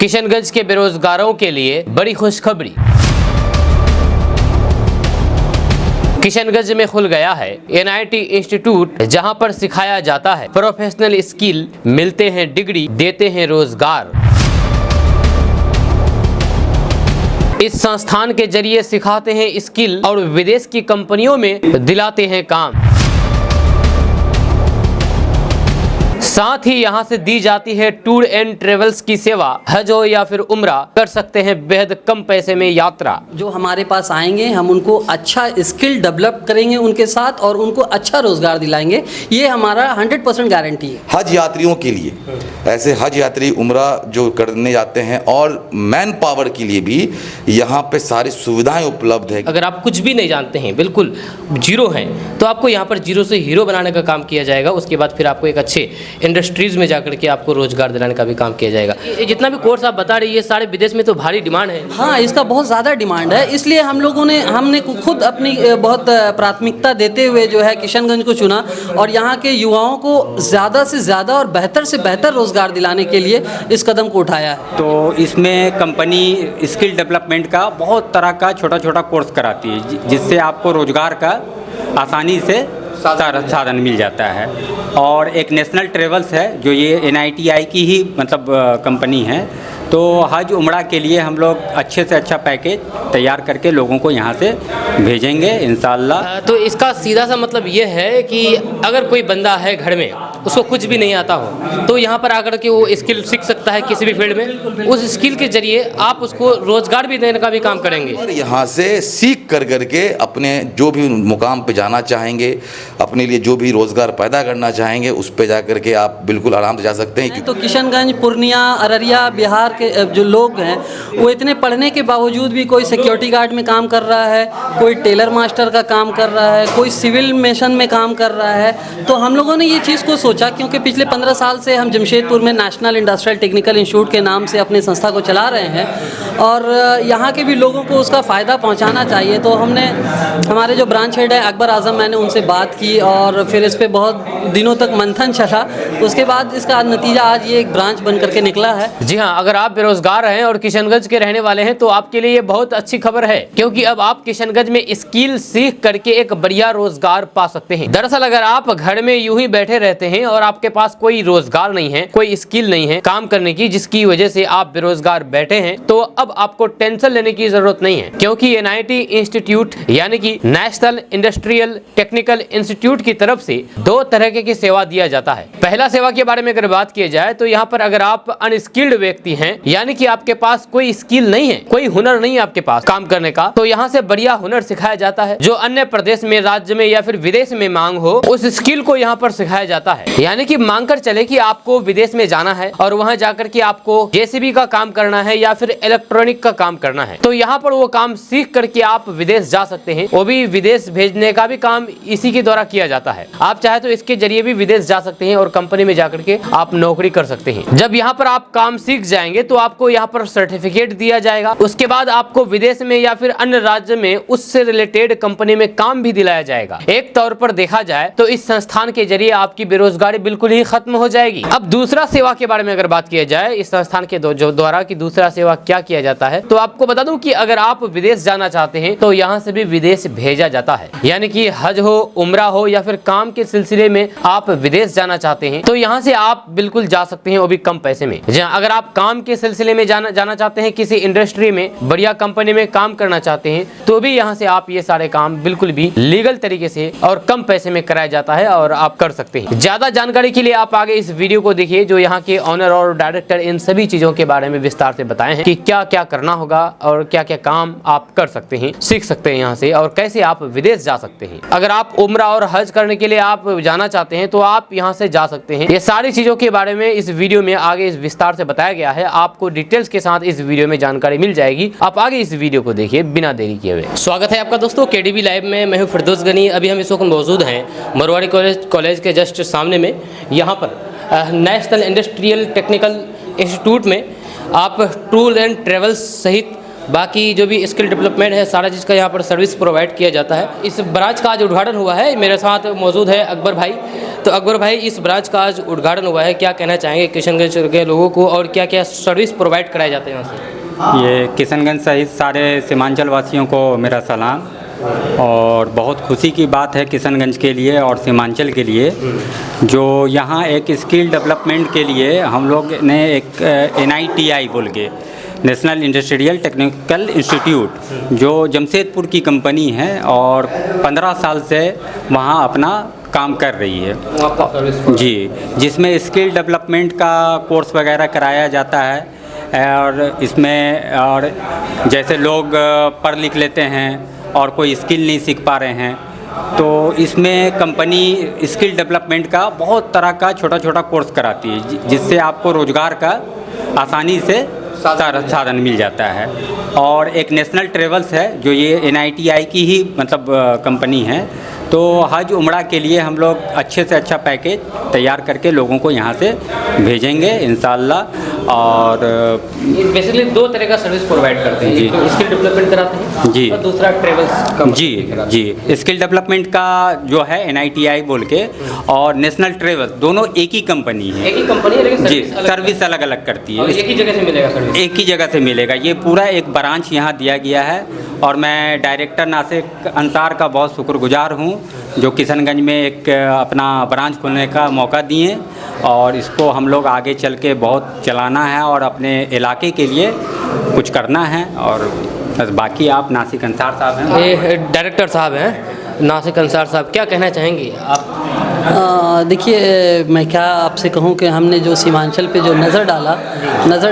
किशनगंज के बेरोजगारों के लिए बड़ी खुशखबरी। किशनगंज में खुल गया है NIT इंस्टीट्यूट, जहां पर सिखाया जाता है प्रोफेशनल स्किल, मिलते हैं डिग्री, देते हैं रोजगार। इस संस्थान के जरिए सिखाते हैं स्किल और विदेश की कंपनियों में दिलाते हैं काम। साथ ही यहाँ से दी जाती है टूर एंड ट्रेवल्स की सेवा। हज हो या फिर उम्रा, कर सकते हैं बेहद कम पैसे में यात्रा। जो हमारे पास आएंगे हम उनको अच्छा स्किल डेवलप करेंगे उनके साथ और उनको अच्छा रोजगार दिलाएंगे। ये हमारा 100% गारंटी है। हज यात्रियों के लिए, ऐसे हज यात्री उम्रा जो करने जाते हैं और मैन पावर के लिए भी यहाँ पे सारी सुविधाएं उपलब्ध है। अगर आप कुछ भी नहीं जानते हैं, बिल्कुल जीरो हैं, तो आपको यहाँ पर जीरो से हीरो बनाने का काम किया जाएगा। उसके बाद फिर आपको एक अच्छे इंडस्ट्रीज में जाकर के आपको रोजगार दिलाने का भी काम किया जाएगा। ये जितना भी कोर्स आप बता रही है सारे विदेश में तो भारी डिमांड है। हाँ, इसका बहुत ज़्यादा डिमांड है, इसलिए हमने खुद अपनी बहुत प्राथमिकता देते हुए जो है किशनगंज को चुना और यहाँ के युवाओं को ज़्यादा से ज़्यादा और बेहतर से बेहतर रोजगार दिलाने के लिए इस कदम को उठाया है। तो इसमें कंपनी स्किल डेवलपमेंट का बहुत तरह का छोटा छोटा कोर्स कराती है, जिससे आपको रोजगार का आसानी से साधन मिल जाता है। और एक नेशनल ट्रेवल्स है जो ये NITI की ही मतलब कंपनी है। तो हज उम्रा के लिए हम लोग अच्छे से अच्छा पैकेज तैयार करके लोगों को यहाँ से भेजेंगे इंशाल्लाह। तो इसका सीधा सा मतलब ये है कि अगर कोई बंदा है घर में, उसको कुछ भी नहीं आता हो, तो यहाँ पर आकर के वो स्किल सीख सकता है किसी भी फील्ड में। उस स्किल के जरिए आप उसको रोजगार भी देने का भी काम करेंगे। और यहाँ से सीख कर करके अपने जो भी मुकाम पे जाना चाहेंगे, अपने लिए जो भी रोजगार पैदा करना चाहेंगे, उस पे जा करके आप बिल्कुल आराम से जा सकते हैं। तो किशनगंज, पूर्णिया, अररिया, बिहार के जो लोग हैं वो इतने पढ़ने के बावजूद भी कोई सिक्योरिटी गार्ड में काम कर रहा है, कोई टेलर मास्टर का काम कर रहा है, कोई सिविल मिशन में काम कर रहा है। तो हम लोगों ने ये चीज़ को सोचा, क्योंकि पिछले 15 साल से हम जमशेदपुर में नेशनल इंडस्ट्रियल टेक्निकल इंस्टीट्यूट के नाम से अपनी संस्था को चला रहे हैं और यहाँ के भी लोगों को उसका फ़ायदा पहुँचाना चाहिए। तो हमने हमारे जो ब्रांच हेड है अकबर आजम, मैंने उनसे बात की और फिर इस पर बहुत दिनों तक मंथन चला। उसके बाद इसका नतीजा आज ये एक ब्रांच बन करके निकला है। जी हाँ, अगर आप बेरोजगार हैं और किशनगंज के रहने वाले हैं तो आपके लिए ये बहुत अच्छी खबर है, क्योंकि अब आप किशनगंज में स्किल सीख करके एक बढ़िया रोजगार पा सकते हैं। दरअसल अगर आप घर में यूं ही बैठे रहते हैं और आपके पास कोई रोजगार नहीं है, कोई स्किल नहीं है काम करने की, जिसकी वजह से आप बेरोजगार बैठे हैं, तो अब आपको टेंशन लेने की जरूरत नहीं है, क्योंकि NIT इंस्टीट्यूट यानी कि नेशनल इंडस्ट्रियल टेक्निकल इंस्टीट्यूट की तरफ से 2 तरह की सेवा दिया जाता है। पहला सेवा के बारे में अगर बात की जाए तो यहाँ पर अगर आप अनस्किल्ड व्यक्ति हैं, यानी कि आपके पास कोई स्किल नहीं है, कोई हुनर नहीं है आपके पास काम करने का, तो यहाँ से बढ़िया हुनर सिखाया जाता है। जो अन्य प्रदेश में, राज्य में या फिर विदेश में मांग हो, उस स्किल को यहाँ पर सिखाया जाता है। यानी कि मांग कर चले कि आपको विदेश में जाना है और वहाँ जाकर के आपको JCB का काम करना है या फिर इलेक्ट्रॉनिक का काम करना है, तो यहाँ पर वो काम सीख करके आप विदेश जा सकते हैं। वो भी विदेश भेजने का भी काम इसी के द्वारा किया जाता है। आप चाहे तो इसके जरिए भी विदेश जा सकते हैं और कंपनी में जाकर के आप नौकरी कर सकते हैं। जब यहाँ पर आप काम सीख जाएंगे तो आपको यहाँ पर सर्टिफिकेट दिया जाएगा। उसके बाद आपको विदेश में या फिर अन्य राज्य में उससे रिलेटेड कंपनी में काम भी दिलाया जाएगा। एक तौर पर देखा जाए तो इस संस्थान के जरिए आपकी बेरोजगारी बिल्कुल ही खत्म हो जाएगी। अब दूसरा सेवा के बारे में अगर बात किया जाए इस संस्थान के द्वारा की दूसरा सेवा क्या किया जाता है, तो आपको बता दूं कि अगर आप विदेश जाना चाहते हैं तो यहाँ से भी विदेश भेजा जाता है। यानी कि हज हो, उम्रा हो या फिर काम के सिलसिले में आप विदेश जाना चाहते हैं तो यहाँ से आप बिल्कुल जा सकते हैं, वो भी कम पैसे में। अगर आप काम के सिलसिले में जाना चाहते हैं, किसी इंडस्ट्री में बढ़िया कंपनी में काम करना चाहते हैं, तो भी यहाँ से आप ये सारे काम बिल्कुल भी लीगल तरीके से और कम पैसे में कराया जाता है और आप कर सकते हैं। ज्यादा जानकारी के लिए आप आगे इस वीडियो को देखिए, जो यहाँ के ऑनर और डायरेक्टर इन सभी चीजों के बारे में विस्तार से बताए हैं कि क्या क्या करना होगा और क्या क्या काम आप कर सकते हैं, सीख सकते हैं यहाँ से, और कैसे आप विदेश जा सकते हैं। अगर आप उम्रा और हज करने के लिए आप जाना चाहते हैं तो आप यहाँ से जा सकते हैं। ये सारी चीजों के बारे में इस वीडियो में आगे इस विस्तार से बताया गया है। आपको डिटेल्स के साथ इस वीडियो में जानकारी मिल जाएगी। आप आगे इस वीडियो को देखिए बिना देरी किए हुए। स्वागत है आपका दोस्तों KDB लाइव में। मैं हूँ फिरदौस गनी। अभी हम इस वक्त मौजूद हैं मरवाड़ी कॉलेज के जस्ट सामने में। यहाँ पर नेशनल इंडस्ट्रियल टेक्निकल इंस्टीट्यूट में आप टूर एंड ट्रेवल्स सहित बाकी जो भी स्किल डेवलपमेंट है सारा चीज़ का यहाँ पर सर्विस प्रोवाइड किया जाता है। इस ब्रांच का आज उद्घाटन हुआ है। मेरे साथ मौजूद है अकबर भाई। तो अकबर भाई, इस ब्रांच का आज उद्घाटन हुआ है, क्या कहना चाहेंगे किशनगंज के लोगों को और क्या क्या सर्विस प्रोवाइड कराए जाते हैं यहाँ से? ये किशनगंज सहित सारे सीमांचल वासियों को मेरा सलाम। और बहुत खुशी की बात है किशनगंज के लिए और सीमांचल के लिए, जो यहाँ एक स्किल डेवलपमेंट के लिए हम लोग ने एक NITI बोल के, नेशनल इंडस्ट्रियल टेक्निकल इंस्टीट्यूट, जो जमशेदपुर की कंपनी है और 15 साल से वहाँ अपना काम कर रही है जी, जिसमें स्किल डेवलपमेंट का कोर्स वगैरह कराया जाता है। और इसमें और जैसे लोग पढ़ लिख लेते हैं और कोई स्किल नहीं सीख पा रहे हैं, तो इसमें कंपनी स्किल डेवलपमेंट का बहुत तरह का छोटा छोटा कोर्स कराती है, जिससे आपको रोज़गार का आसानी से साधन मिल जाता है। और एक नेशनल ट्रेवल्स है जो ये NITI की ही मतलब कंपनी है, तो हज उम्रा के लिए हम लोग अच्छे से अच्छा पैकेज तैयार करके लोगों को यहाँ से भेजेंगे इंशाल्लाह। और बेसिकली दो तरह का सर्विस प्रोवाइड करते हैं, एक तो स्किल डेवलपमेंट कराते हैं जी, और दूसरा ट्रेवल्स जी। स्किल डेवलपमेंट का जो है NITI बोल के और नेशनल ट्रेवल्स, दोनों एक ही कंपनी है। एक ही कंपनी है लेकिन जी, सर्विस अलग अलग करती है। एक ही जगह से मिलेगा सर्विस? एक ही जगह से मिलेगा। ये पूरा एक ब्रांच यहाँ दिया गया है और मैं डायरेक्टर नासिक अंसार का बहुत शुक्रगुजार हूँ, जो किशनगंज में एक अपना ब्रांच खोलने का मौका दिए। और इसको हम लोग आगे चल के बहुत चलाना है और अपने इलाके के लिए कुछ करना है। और बस बाकी आप नासिक अंसार साहब हैं, ये डायरेक्टर साहब हैं नासिक अंसार साहब, क्या कहना चाहेंगे आप? देखिए, मैं क्या आपसे कहूँ कि हमने जो सीमांचल पे जो नज़र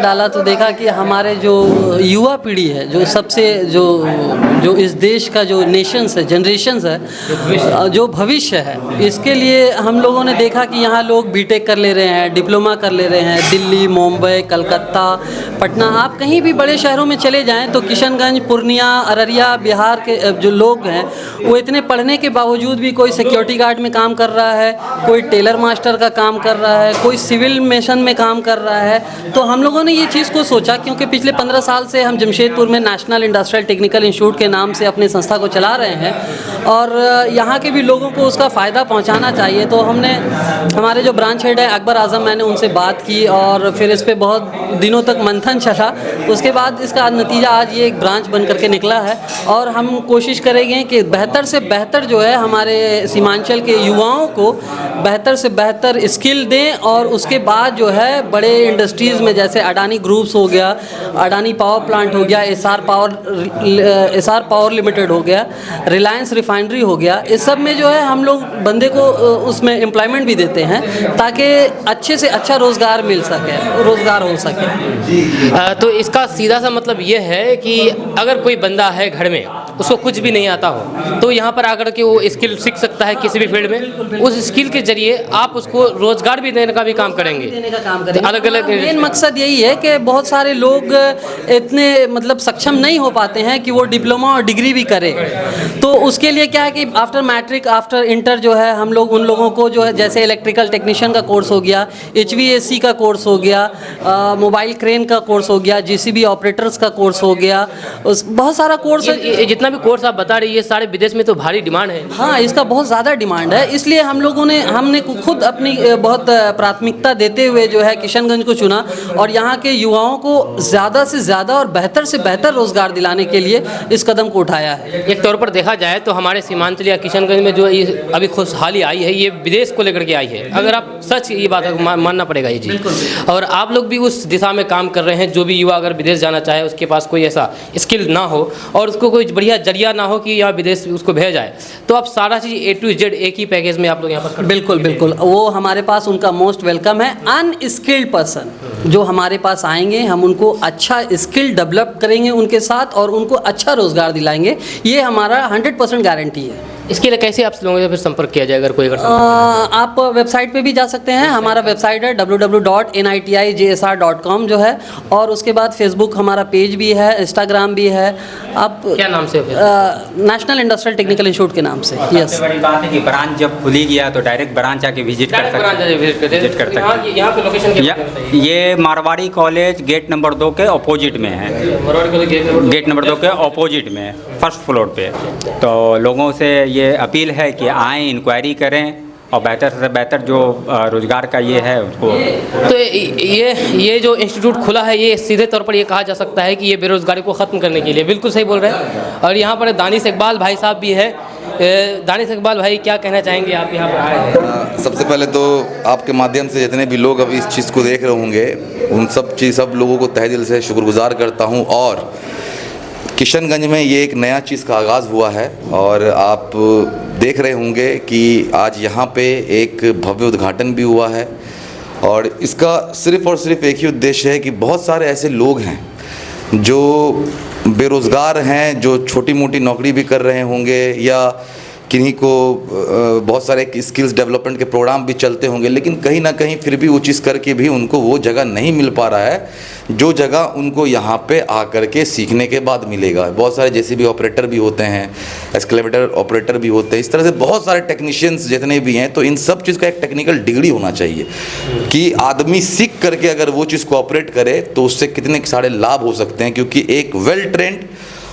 डाला तो देखा कि हमारे जो युवा पीढ़ी है, जो सबसे जो इस देश का जो नेशंस है, जनरेशन्स है, जो भविष्य है, इसके लिए हम लोगों ने देखा कि यहाँ लोग BTech कर ले रहे हैं, डिप्लोमा कर ले रहे हैं। दिल्ली, मुंबई, कलकत्ता, पटना, आप कहीं भी बड़े शहरों में चले जाएँ तो किशनगंज, पूर्णिया, अररिया, बिहार के जो लोग हैं वो इतने पढ़ने के बावजूद भी कोई सिक्योरिटी गार्ड में काम कर रहा है, कोई टेलर मास्टर का काम कर रहा है, कोई सिविल मिशन में काम कर रहा है। तो हम लोगों ने ये चीज़ को सोचा, क्योंकि पिछले 15 साल से हम जमशेदपुर में नेशनल इंडस्ट्रियल टेक्निकल इंस्टीट्यूट के नाम से अपनी संस्था को चला रहे हैं और यहाँ के भी लोगों को उसका फ़ायदा पहुँचाना चाहिए। तो हमने, हमारे जो ब्रांच हेड है अकबर आज़म, मैंने उनसे बात की और फिर इस पर बहुत दिनों तक मंथन चला। उसके बाद इसका नतीजा आज ये एक ब्रांच बन करके निकला है और हम कोशिश करेंगे कि बेहतर से बेहतर जो है हमारे सीमांचल के युवाओं को बेहतर से बेहतर स्किल दें और उसके बाद जो है बड़े इंडस्ट्रीज़ में, जैसे अडानी ग्रुप्स हो गया, अडानी पावर प्लांट हो गया, एसआर पावर लिमिटेड हो गया, रिलायंस रिफाइनरी हो गया, इस सब में जो है हम लोग बंदे को उसमें एम्प्लॉयमेंट भी देते हैं ताकि अच्छे से अच्छा रोज़गार मिल सके, रोज़गार हो सके। तो इसका सीधा सा मतलब ये है कि अगर कोई बंदा है घर में, उसको कुछ भी नहीं आता हो, तो यहाँ पर आकर के वो स्किल सीख सकता है किसी भी फील्ड में। उस स्किल के जरिए आप उसको रोजगार भी देने का भी काम करेंगे, अलग अलग। मेन मकसद यही है कि बहुत सारे लोग इतने मतलब सक्षम नहीं हो पाते हैं कि वो डिप्लोमा और डिग्री भी करें। तो उसके लिए क्या है कि आफ्टर मैट्रिक, आफ्टर इंटर जो है हम लोग उन लोगों को जो है, जैसे इलेक्ट्रिकल टेक्नीशियन का कोर्स हो गया, HVAC का कोर्स हो गया, मोबाइल क्रेन का कोर्स हो गया, JCB ऑपरेटर्स का कोर्स हो गया, बहुत सारा कोर्स है। जितना भी कोर्स आप बता रही है सारे विदेश में तो भारी डिमांड है। हाँ, इसका बहुत ज़्यादा डिमांड है, इसलिए हम लोगों ने हमने खुद अपनी बहुत प्राथमिकता देते हुए जो है किशनगंज को चुना और यहाँ के युवाओं को ज़्यादा से ज़्यादा और बेहतर से बेहतर रोज़गार दिलाने के लिए इस कदम को उठाया है। एक तौर पर देखा जाए तो हमारे सीमांचल या किशनगंज में जो अभी खुशहाली आई है, ये विदेश को लेकर के आई है। अगर आप सच, ये बात मानना पड़ेगा ये जी। और आप लोग भी उस दिशा में काम कर रहे हैं। जो भी युवा अगर विदेश जाना चाहे, उसके पास कोई ऐसा स्किल ना हो और उसको कोई बढ़िया जरिया ना हो कि यहाँ विदेश उसको भेजा जाए, तो आप सारा चीज़ A to Z एक ही पैकेज में आप लोग यहाँ पर बिल्कुल बिल्कुल, वो हमारे पास उनका मोस्ट वेलकम है। अनस्किल्ड पर्सन जो हमारे पास आएंगे, हम उनको अच्छा स्किल डेवलप करेंगे उनके साथ और उनको अच्छा रोज़गार दिलाएंगे, ये हमारा 100% गारंटी है। इसके लिए कैसे आप लोगों से फिर संपर्क किया जाए? अगर कोई आप वेबसाइट पे भी जा सकते हैं, हमारा वेबसाइट है www.nitijsr.com जो है, और उसके बाद फेसबुक हमारा पेज भी है, इंस्टाग्राम भी है। आप क्या नाम से? नेशनल इंडस्ट्रियल टेक्निकल इंस्टीट्यूट के नाम से। यस, सबसे बड़ी बात है कि ब्रांच जब खुली गया तो डायरेक्ट ब्रांच आके विजिट कर सकते हैं। यहाँ पे लोकेशन ये मारवाड़ी कॉलेज गेट नंबर 2 के अपोजिट में है। गेट नंबर 2 के अपोजिट में, फर्स्ट फ्लोर पे। तो लोगों से ये अपील है कि आएँ, इंक्वायरी करें और बेहतर से बेहतर जो रोज़गार का ये है उसको। तो ये जो इंस्टीट्यूट खुला है, ये सीधे तौर पर ये कहा जा सकता है कि ये बेरोज़गारी को ख़त्म करने के लिए, बिल्कुल सही बोल रहे हैं। और यहाँ पर दानिश इकबाल भाई साहब भी है। दानिश इकबाल भाई, क्या कहना चाहेंगे आप यहाँ पर आए हैं? सबसे पहले तो आपके माध्यम से जितने भी लोग अभी इस चीज़ को देख रहे होंगे, उन सब लोगों को तहे दिल से शुक्रगुजार करता हूँ। और किशनगंज में ये एक नया चीज़ का आगाज़ हुआ है और आप देख रहे होंगे कि आज यहाँ पे एक भव्य उद्घाटन भी हुआ है। और इसका सिर्फ़ और सिर्फ एक ही उद्देश्य है कि बहुत सारे ऐसे लोग हैं जो बेरोज़गार हैं, जो छोटी मोटी नौकरी भी कर रहे होंगे या किन्हीं को बहुत सारे स्किल्स डेवलपमेंट के प्रोग्राम भी चलते होंगे, लेकिन कहीं ना कहीं फिर भी वो चीज़ करके भी उनको वो जगह नहीं मिल पा रहा है जो जगह उनको यहाँ पे आकर के सीखने के बाद मिलेगा। बहुत सारे जेसीबी ऑपरेटर भी होते हैं, एस्केलेटर ऑपरेटर भी होते हैं, इस तरह से बहुत सारे टेक्नीशियंस जितने भी हैं। तो इन सब चीज़ का एक टेक्निकल डिग्री होना चाहिए कि आदमी सीख करके अगर वो चीज़ को ऑपरेट करे तो उससे कितने सारे लाभ हो सकते हैं। क्योंकि एक वेल ट्रेंड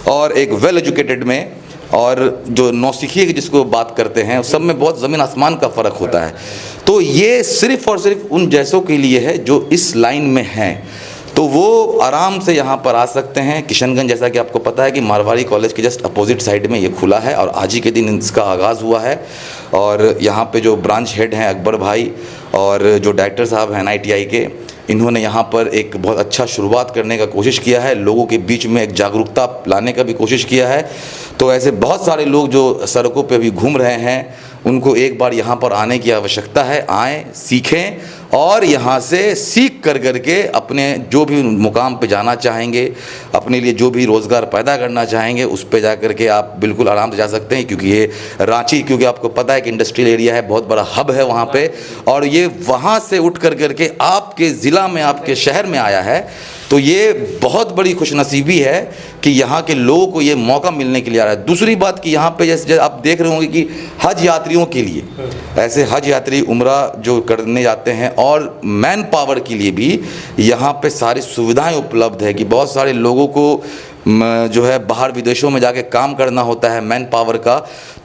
और एक वेल एजुकेटेड में और जो नौसिखिए की जिसको बात करते हैं, उस सब में बहुत ज़मीन आसमान का फ़र्क होता है। तो ये सिर्फ़ और सिर्फ उन जैसों के लिए है जो इस लाइन में हैं, तो वो आराम से यहाँ पर आ सकते हैं। किशनगंज, जैसा कि आपको पता है कि मारवाड़ी कॉलेज के जस्ट अपोजिट साइड में ये खुला है और आज ही के दिन इसका आगाज़ हुआ है। और यहाँ पे जो ब्रांच हेड हैं अकबर भाई और जो डायरेक्टर साहब हैं NITI के, इन्होंने यहाँ पर एक बहुत अच्छा शुरुआत करने का कोशिश किया है, लोगों के बीच में एक जागरूकता लाने का भी कोशिश किया है। तो ऐसे बहुत सारे लोग जो सड़कों पे अभी घूम रहे हैं, उनको एक बार यहाँ पर आने की आवश्यकता है। आएँ, सीखें और यहाँ से सीख कर के अपने जो भी मुकाम पे जाना चाहेंगे, अपने लिए जो भी रोज़गार पैदा करना चाहेंगे, उस पे जा कर के आप बिल्कुल आराम से जा सकते हैं। क्योंकि ये रांची, क्योंकि आपको पता है कि इंडस्ट्रियल एरिया है, बहुत बड़ा हब है वहाँ पे, और ये वहाँ से उठ कर के आपके ज़िला में, आपके शहर में आया है। तो ये बहुत बड़ी खुशनसीबी है कि यहाँ के लोगों को ये मौका मिलने के लिए आ रहा है। दूसरी बात कि यहाँ पे जैसे आप देख रहे होंगे कि हज यात्रियों के लिए, ऐसे हज यात्री उम्रा जो करने जाते हैं और मैन पावर के लिए भी यहाँ पे सारी सुविधाएं उपलब्ध है। कि बहुत सारे लोगों को जो है बाहर विदेशों में जाके काम करना होता है मैन पावर का,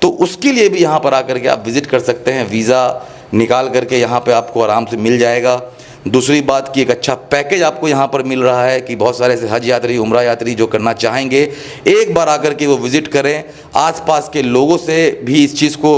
तो उसके लिए भी यहाँ पर आकर के आप विज़िट कर सकते हैं। वीज़ा निकाल करके यहाँ पे आपको आराम से मिल जाएगा। दूसरी बात कि एक अच्छा पैकेज आपको यहाँ पर मिल रहा है कि बहुत सारे ऐसे हज यात्री, उम्रा यात्री जो करना चाहेंगे, एक बार आकर के वो विज़िट करें, आसपास के लोगों से भी इस चीज़ को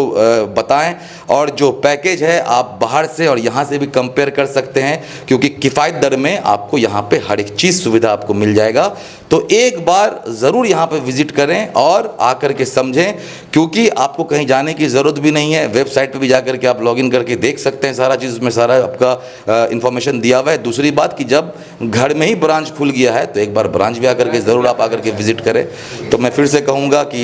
बताएं। और जो पैकेज है आप बाहर से और यहाँ से भी कंपेयर कर सकते हैं, क्योंकि किफ़ायत दर में आपको यहाँ पे हर एक चीज़ सुविधा आपको मिल जाएगा। तो एक बार ज़रूर यहाँ पे विज़िट करें और आकर के समझें, क्योंकि आपको कहीं जाने की ज़रूरत भी नहीं है। वेबसाइट पे भी जा कर के आप लॉगिन करके देख सकते हैं सारा चीज़, उसमें सारा आपका इन्फॉर्मेशन दिया हुआ है। दूसरी बात कि जब घर में ही ब्रांच खुल गया है तो एक बार ब्रांच भी आकर के ज़रूर आप आकर के विज़िट करें। तो मैं फिर से कहूँगा कि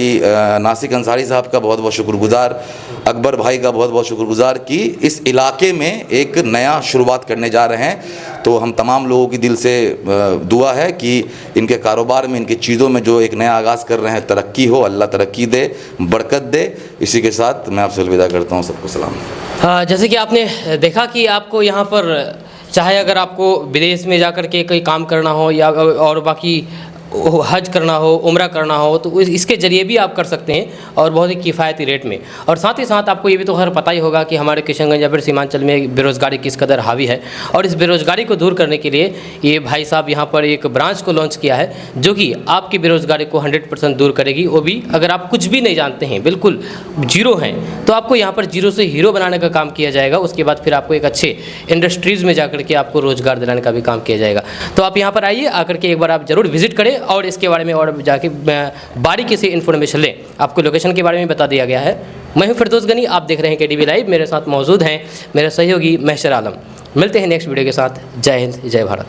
नासिक अंसारी साहब का बहुत बहुत शुक्रगुजार, अकबर भाई का बहुत बहुत शुक्रगुजार कि इस इलाके में एक नया शुरुआत करने जा रहे हैं। तो हम तमाम लोगों की दिल से दुआ है कि इनके कारोबार में, इनकी चीज़ों में जो एक नया आगाज़ कर रहे हैं, तरक्की हो, अल्लाह तरक्की दे, बरकत दे। इसी के साथ मैं आपसे अलविदा करता हूँ। सबको सलाम। जैसे कि आपने देखा कि आपको यहाँ पर चाहे अगर आपको विदेश में जाकर के कोई काम करना हो या और बाकी हज करना हो, उम्रा करना हो, तो इसके ज़रिए भी आप कर सकते हैं और बहुत ही किफ़ायती रेट में। और साथ ही साथ आपको ये भी तो खैर पता ही होगा कि हमारे किशनगंज या फिर सीमांचल में बेरोज़गारी किस कदर हावी है। और इस बेरोज़गारी को दूर करने के लिए ये भाई साहब यहाँ पर एक ब्रांच को लॉन्च किया है जो कि आपकी बेरोज़गारी को 100% दूर करेगी। वो भी अगर आप कुछ भी नहीं जानते हैं, बिल्कुल जीरो हैं, तो आपको यहाँ पर जीरो से हीरो बनाने का काम किया जाएगा। उसके बाद फिर आपको एक अच्छे इंडस्ट्रीज़ में जाकर के आपको रोज़गार दिलाने का भी काम किया जाएगा। तो आप यहाँ पर आइए, आकर के एक बार आप ज़रूर विज़िट करें और इसके बारे में और जाके बारीकी से इन्फॉर्मेशन लें। आपको लोकेशन के बारे में बता दिया गया है। मैं हूं फिरदौस गनी, आप देख रहे हैं KDV लाइव। मेरे साथ मौजूद हैं मेरे सहयोगी महशर आलम। मिलते हैं नेक्स्ट वीडियो के साथ। जय हिंद, जय भारत।